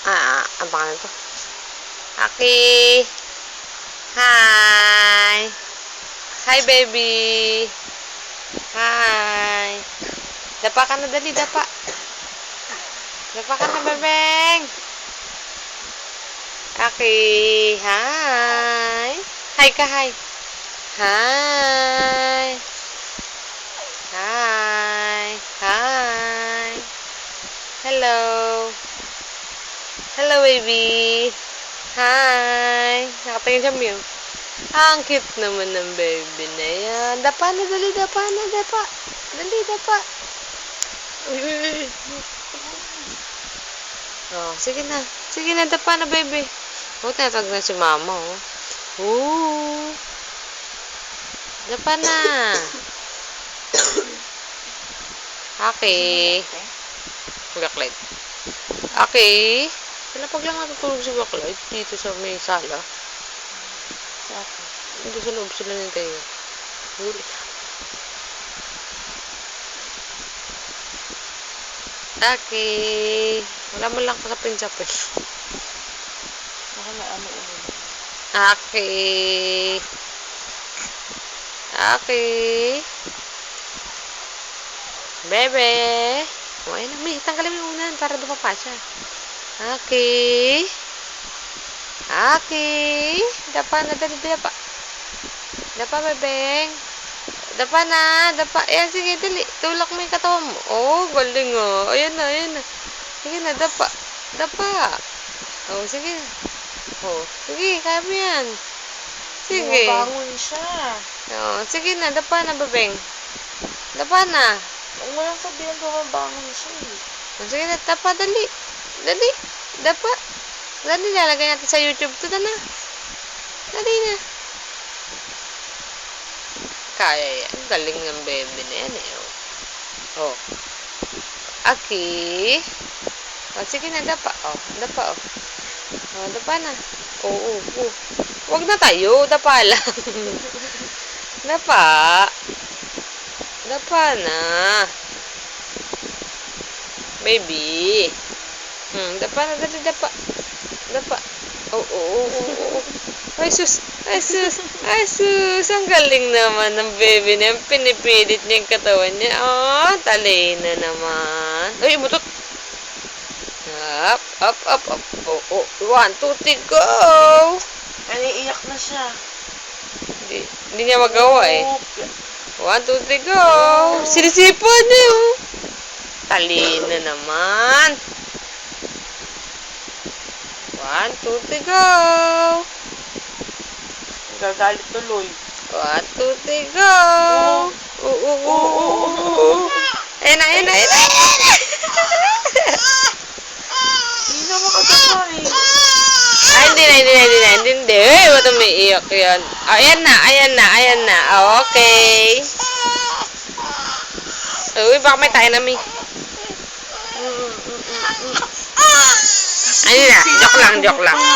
Ang pangalan to? Aki. Hi. Hi, baby. Hi. Dapa ka na, dali, dapa. Dapa ka na, bebeng. Aki. Hi. Hi ka, hi. Hi. Hi. Hi. Hello. Hello, baby. Hi. Nakatingin siya, Mew. Ang cute naman ng baby na yan. Dapa na, dali, dapa na, dapa. Dali, dapa. Uy, uy, uy. Oh, sige na. Sige na, dapa na, baby. Oh, tinatawag na si mama, oh. Oh. Dapa na. Okay. Backlight. Okay. Pag lang natutulog si backlight dito sa may sala. Hindi sa loob sila ng tayo. Okay. Wala mo lang kasapin-sapin. Okay. Okay. Bebe. O, ayun na. May tanggalin mo yung unan para dumapa siya. Okay. Okay. Dapa na, dali, dapa. Dapa, bebeng. Dapa na, dapa. Ayan, sige, dali. Tulak mo yung katawan mo. Oh, galing oh. Ayan na, ayan na. Sige na, dapa. Dapa. Oh, sige. Oh, sige, kaya mo yan. Sige. Bumabangon siya. Oh, sige na, dapa na, bebeng. Dapa na. Huwag mo lang sabihin bumabangon siya eh. Oh, sige na, dapa, dali. Dali. Dapa. Dali, lalagay natin sa YouTube to na. Dali na. Kaya yan. Galing ng baby na yan eh. Oh. Aki. Oh, sige na, dapa. Oh, dapa, oh. Oh, dapa na. Oo, oo. Huwag na tayo. Dapa lang. Dapa. Dapa na. Baby. Dapa na, dali, dapa. Dapa. Oo, oo, oo, oo. Ay, sus. Ay, sus. Ay, sus. Ang galing naman ng baby niya. Pinipilit niya yung katawan niya. Oh, talina naman. Ay, mutot. Up, up, up, up. Oh, oh. 1, 2, 3, go! Naiiyak na siya. Hindi niya magawa eh. 1, 2, 3, go! Sinisipan niya oh. Talina naman. 1, 2, 3, go! Gagalit tuloy. 1, 2, 3, go! Ayan na, ayan na, ayan na! Hindi na makatapa eh. Ay, hindi. Eh, ba't umiiyak yan? Ayan na, ayan na, ayan na. Okay. Uy, baka may tayo na, mi. Ayun na, joke lang.